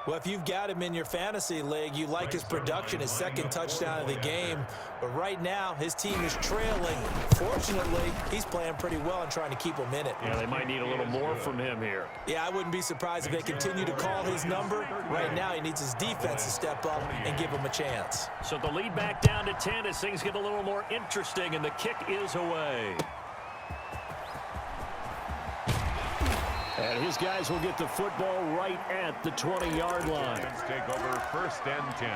Well, if you've got him in your fantasy league, you like his production, his 2nd touchdown of the game. But right now, his team is trailing. Fortunately, he's playing pretty well and trying to keep them in it. Yeah, they might need a little more from him here. Yeah, I wouldn't be surprised if they continue to call his number. Right now, he needs his defense to step up and give him a chance. So the lead back down to 10 as things get a little more interesting, and the kick is away. And his guys will get the football right at the 20-yard line. Take over 1st and 10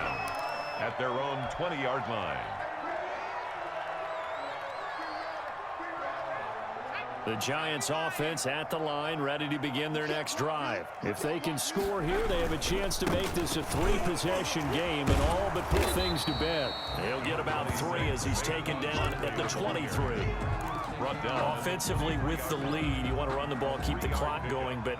at their own 20-yard line. The Giants offense at the line, ready to begin their next drive. If they can score here, they have a chance to make this a 3-possession game and all but put things goes to bed. He'll get about 3 as he's taken down at the 23. Offensively with the lead, you want to run the ball, keep the clock going, but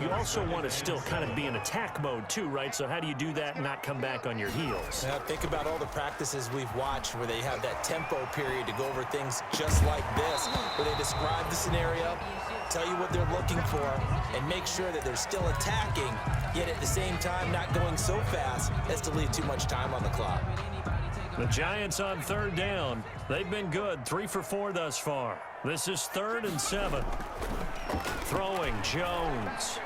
you also want to still kind of be in attack mode too, right? So how do you do that and not come back on your heels? Now, think about all the practices we've watched where they have that tempo period to go over things just like this, where they describe the scenario, tell you what they're looking for, and make sure that they're still attacking, yet at the same time not going so fast as to leave too much time on the clock. The Giants on 3rd down. They've been good, 3 for 4 thus far. This is 3rd and 7. Throwing Jones.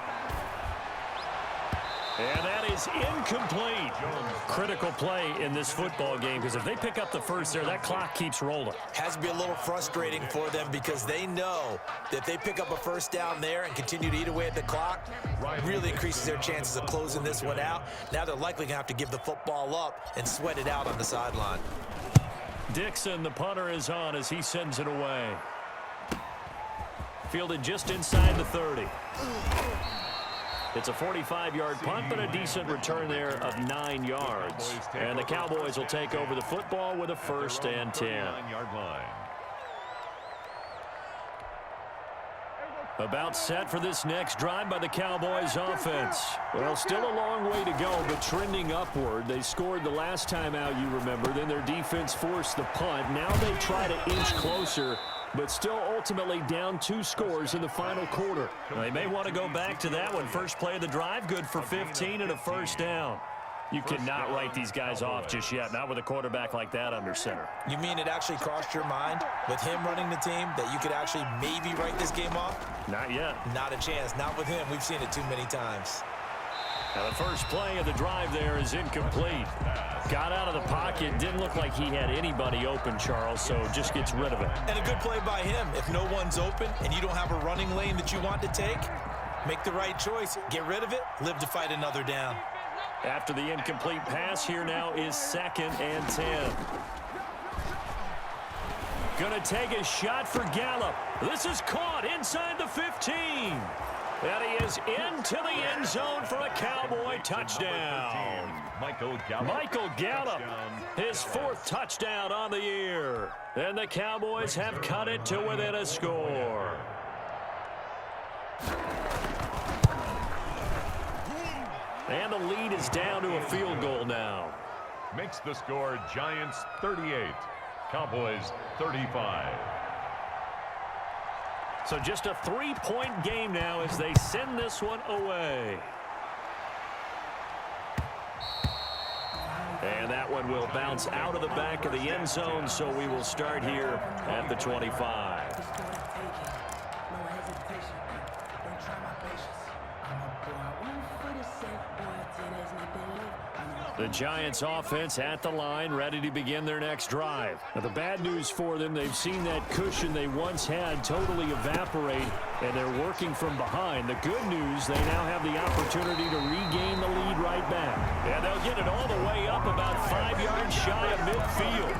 And that is incomplete. Critical play in this football game because if they pick up the first there, that clock keeps rolling. Has to be a little frustrating for them because they know that if they pick up a first down there and continue to eat away at the clock, really increases their chances of closing this one out. Now they're likely going to have to give the football up and sweat it out on the sideline. Dixon, the punter, is on as he sends it away. Fielded just inside the 30. It's a 45-yard punt, but a decent return there of 9 yards. And the Cowboys will take over the football with a 1st and 10. About set for this next drive by the Cowboys offense. Well, still a long way to go, but trending upward. They scored the last time out, you remember. Then their defense forced the punt. Now they try to inch closer, but still ultimately down 2 scores in the final quarter. They may want to go back to that one. First play of the drive, good for 15 and a 1st down. You cannot write these guys off just yet, not with a quarterback like that under center. You mean it actually crossed your mind with him running the team that you could actually maybe write this game off? Not yet. Not a chance. Not with him. We've seen it too many times. Now the first play of the drive there is incomplete. Got out of the pocket. Didn't look like he had anybody open, Charles, so just gets rid of it. And a good play by him. If no one's open and you don't have a running lane that you want to take, make the right choice. Get rid of it. Live to fight another down. After the incomplete pass, here now is 2nd and 10. Gonna take a shot for Gallup. This is caught inside the 15. And he is into the end zone for a Cowboy touchdown. Michael Gallup, his 4th touchdown on the year. And the Cowboys have cut it to within a score. And the lead is down to a field goal now. Makes the score Giants 38, Cowboys 35. So just a 3-point game now as they send this one away. And that one will bounce out of the back of the end zone, so we will start here at the 25. The Giants offense at the line, ready to begin their next drive. Now, the bad news for them, they've seen that cushion they once had totally evaporate, and they're working from behind. The good news, they now have the opportunity to regain the lead right back. And they'll get it all the way up about 5 yards shy of midfield.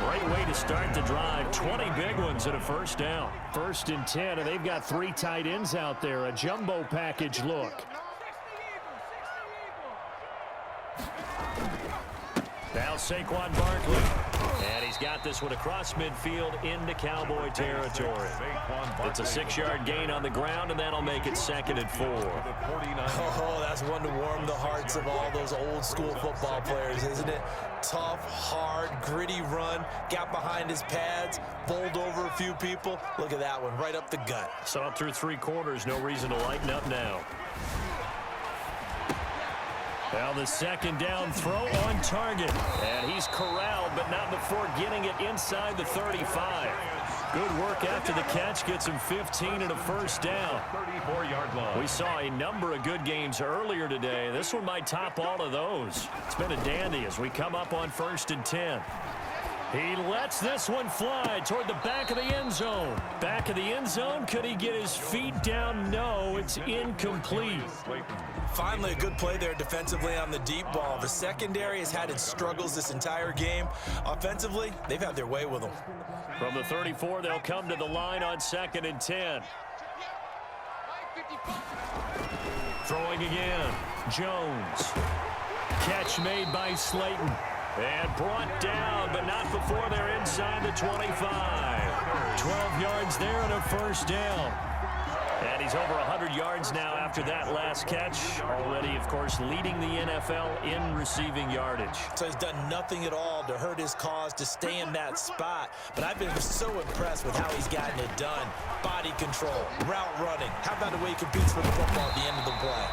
Great way to start the drive. 20 big ones and a 1st down. 1st and 10, and they've got 3 tight ends out there. A jumbo package look. Now Saquon Barkley. And he's got this one across midfield into Cowboy territory. It's a 6-yard gain on the ground, and that'll make it 2nd and 4. Oh, that's one to warm the hearts of all those old school football players, isn't it? Tough, hard, gritty run. Got behind his pads, bowled over a few people. Look at that one, right up the gut. Saw it through 3 quarters. No reason to lighten up now. Now the 2nd down throw on target. And he's corralled, but not before getting it inside the 35. Good work after the catch. Gets him 15 and a 1st down. 34-yard line. We saw a number of good games earlier today. This one might top all of those. It's been a dandy as we come up on 1st and 10. He lets this one fly toward the back of the end zone. Back of the end zone. Could he get his feet down? No, it's incomplete. Finally, a good play there defensively on the deep ball. The secondary has had its struggles this entire game. Offensively, they've had their way with them. From the 34, they'll come to the line on 2nd and 10. Throwing again. Jones. Catch made by Slayton. And brought down, but not before they're inside the 25. 12 yards there and a first down. And he's over 100 yards now after that last catch. Already, of course, leading the NFL in receiving yardage. So he's done nothing at all to hurt his cause, to stay in that spot. But I've been so impressed with how he's gotten it done. Body control, route running. How about the way he competes for the football at the end of the play?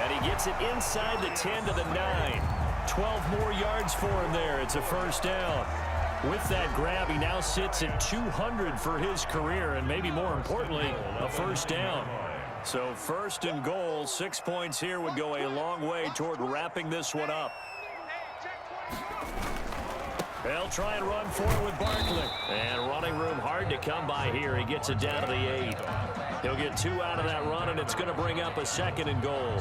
And he gets it inside the 10 to the 9. 12 more yards for him there. It's a first down. With that grab, he now sits at 200 for his career, and maybe more importantly, a first down. So first and goal, 6 points here would go a long way toward wrapping this one up. They'll try and run for it with Barkley. And running room hard to come by here. He gets it down to the 8. He'll get 2 out of that run, and it's going to bring up a second and goal.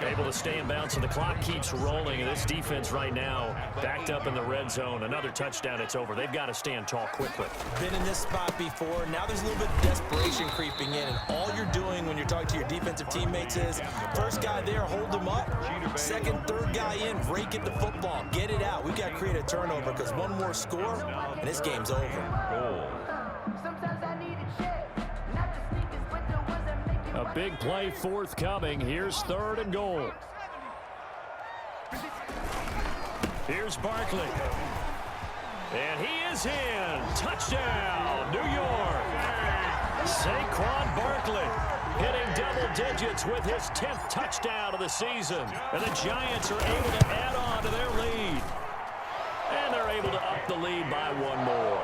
Able to stay in bounds, and the clock keeps rolling. And this defense right now backed up in the red zone. Another touchdown, it's over. They've got to stand tall quickly. Been in this spot before. Now there's a little bit of desperation creeping in. And all you're doing when you're talking to your defensive teammates is, first guy there, hold him up. Second, third guy in, rake at the football. Get it out. We've got to create a turnover because one more score, and this game's over. A big play forthcoming. Here's third and goal. Here's Barkley. And he is in. Touchdown, New York. Saquon Barkley hitting double digits with his 10th touchdown of the season. And the Giants are able to add on to their lead. And they're able to up the lead by one more.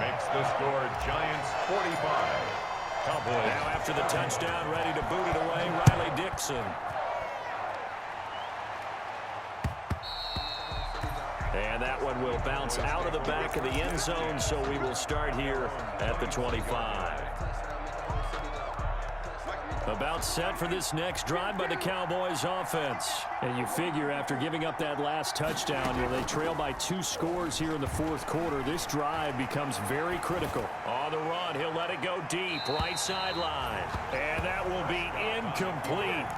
Makes the score Giants 45. Cowboys. Now after the touchdown, ready to boot it away, Riley Dixon. And that one will bounce out of the back of the end zone, so we will start here at the 25. About set for this next drive by the Cowboys offense. And you figure after giving up that last touchdown, they trail by 2 scores here in the fourth quarter. This drive becomes very critical. On the run, he'll let it go deep, right sideline. And that will be incomplete.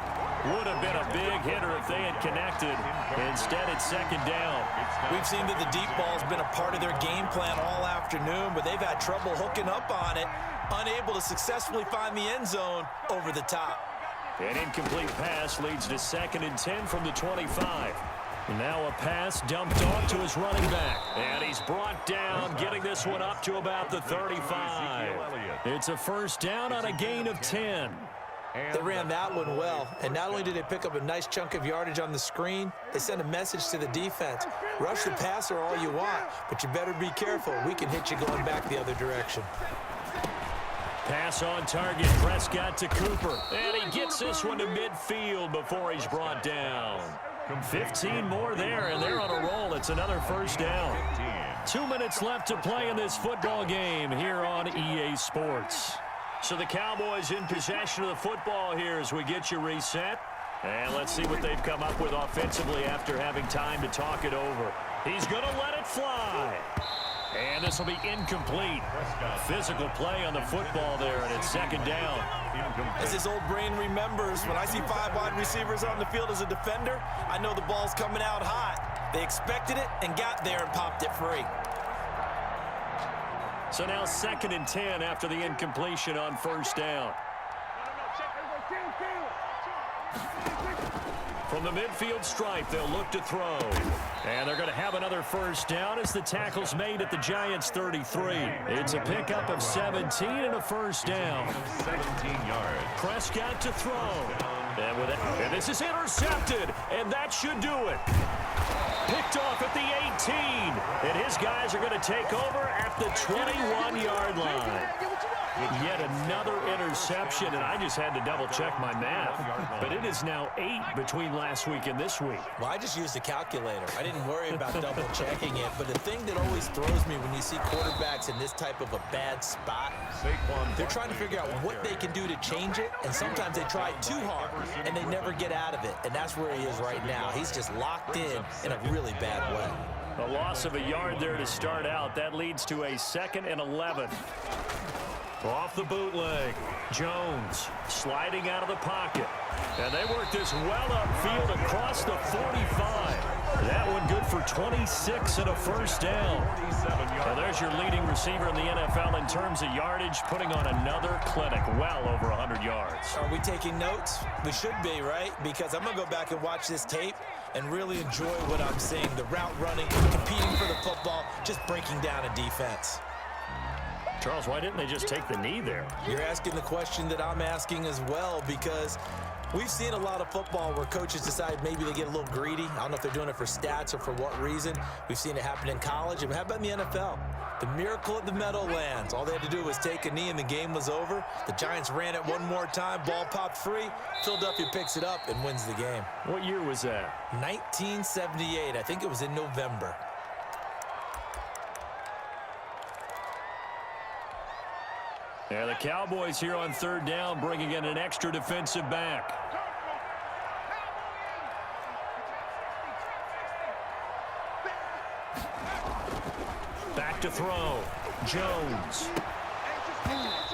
Would have been a big hitter if they had connected. Instead, it's second down. We've seen that the deep ball's been a part of their game plan all afternoon, but they've had trouble hooking up on it. Unable to successfully find the end zone over the top. An incomplete pass leads to 2nd and 10 from the 25. Now a pass dumped off to his running back. And he's brought down, getting this one up to about the 35. It's a first down on a gain of 10. They ran that one well, and not only did they pick up a nice chunk of yardage on the screen, they sent a message to the defense. Rush the passer all you want, but you better be careful. We can hit you going back the other direction. Pass on target, Prescott to Cooper. And he gets this one to midfield before he's brought down. 15 more there, and they're on a roll. It's another first down. 2 minutes left to play in this football game here on EA Sports. So the Cowboys in possession of the football here as we get you reset. And let's see what they've come up with offensively after having time to talk it over. He's going to let it fly. And this will be incomplete. Physical play on the football there, and it's second down. As his old brain remembers, when I see 5 wide receivers on the field as a defender, I know the ball's coming out hot. They expected it and got there and popped it free. So now 2nd and 10 after the incompletion on first down. From the midfield stripe, they'll look to throw. And they're going to have another first down as the tackle's made at the Giants' 33. It's a pickup of 17 and a first down. 17 yards. Prescott to throw. And this is intercepted, and that should do it. Picked off at the 18, and his guys are going to take over at the 21-yard line. Yet another interception, and I just had to double-check my math. But it is now 8 between last week and this week. Well, I just used a calculator. I didn't worry about double-checking it. But the thing that always throws me when you see quarterbacks in this type of a bad spot, they're trying to figure out what they can do to change it, and sometimes they try too hard, and they never get out of it. And that's where he is right now. He's just locked in a really bad way. A loss of a yard there to start out. That leads to a 2nd and 11. Off the bootleg, Jones sliding out of the pocket. And they work this well upfield across the 45. That one for 26 and a first down. Well, there's your leading receiver in the NFL in terms of yardage, putting on another clinic, well over 100 yards. Are we taking notes? We should be, right? Because I'm going to go back and watch this tape and really enjoy what I'm seeing. The route running, competing for the football, just breaking down a defense. Charles, why didn't they just take the knee there? You're asking the question that I'm asking as well, because we've seen a lot of football where coaches decide maybe they get a little greedy. I don't know if they're doing it for stats or for what reason. We've seen it happen in college. And how about in the NFL? The miracle at the Meadowlands. All they had to do was take a knee and the game was over. The Giants ran it one more time. Ball popped free. Philadelphia picks it up and wins the game. What year was that? 1978. I think it was in November. Yeah, the Cowboys here on third down, bringing in an extra defensive back. Back to throw. Jones.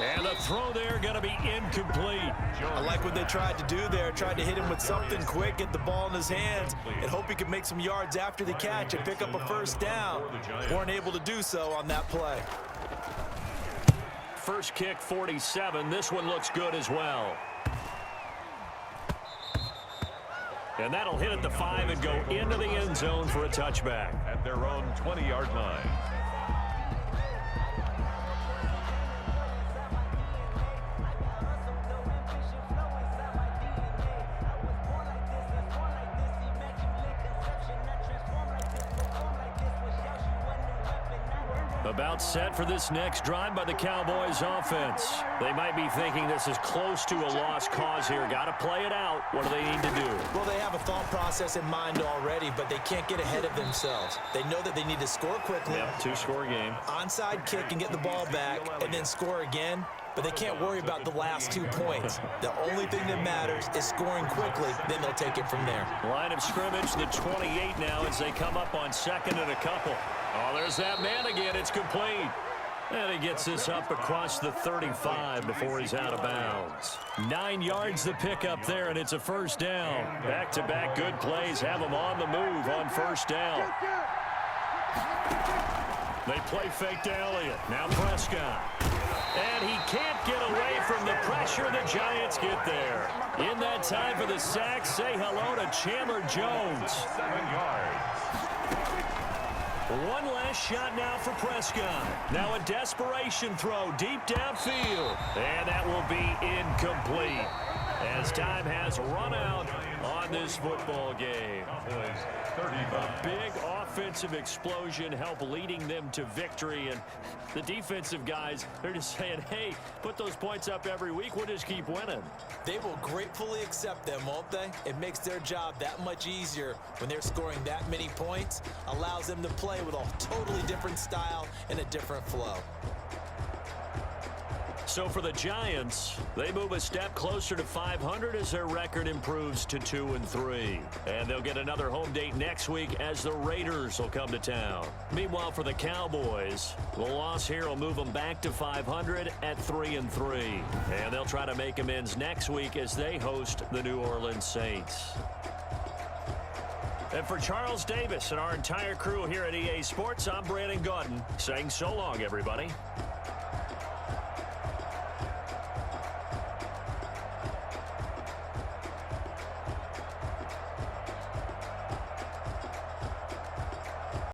And the throw there going to be incomplete. I like what they tried to do there. Tried to hit him with something quick, get the ball in his hands, and hope he could make some yards after the catch and pick up a first down. Weren't able to do so on that play. First kick, 47. This one looks good as well. And that'll hit at the 5 and go into the end zone for a touchback. At their own 20-yard line. About set for this next drive by the Cowboys offense. They might be thinking this is close to a lost cause here. Got to play it out. What do they need to do? Well, they have a thought process in mind already, but they can't get ahead of themselves. They know that they need to score quickly. Yep, two-score game. Onside kick and get the ball back and then score again. But they can't worry about the last 2 points. The only thing that matters is scoring quickly. Then they'll take it from there. Line of scrimmage, the 28 now as they come up on second and a couple. Oh, there's that man again. It's complete. And he gets this up across the 35 before he's out of bounds. 9 yards the pickup there, and it's a first down. Back-to-back good plays have him on the move on first down. They play fake to Elliott. Now Prescott. And he can't get away from the pressure. The Giants get there. In that time for the sack, say hello to Chandler Jones. 7 yards. One last shot now for Prescott. Now a desperation throw deep downfield. And that will be incomplete as time has run out on this football game. A big offensive explosion helped leading them to victory. And the defensive guys, they're just saying, hey, put those points up every week. We'll just keep winning. They will gratefully accept them, won't they? It makes their job that much easier when they're scoring that many points. Allows them to play with a totally different style and a different flow. So for the Giants, they move a step closer to 500 as their record improves to 2-3. And they'll get another home date next week as the Raiders will come to town. Meanwhile, for the Cowboys, the loss here will move them back to 500 at 3-3. And they'll try to make amends next week as they host the New Orleans Saints. And for Charles Davis and our entire crew here at EA Sports, I'm Brandon Gaudin saying so long, everybody.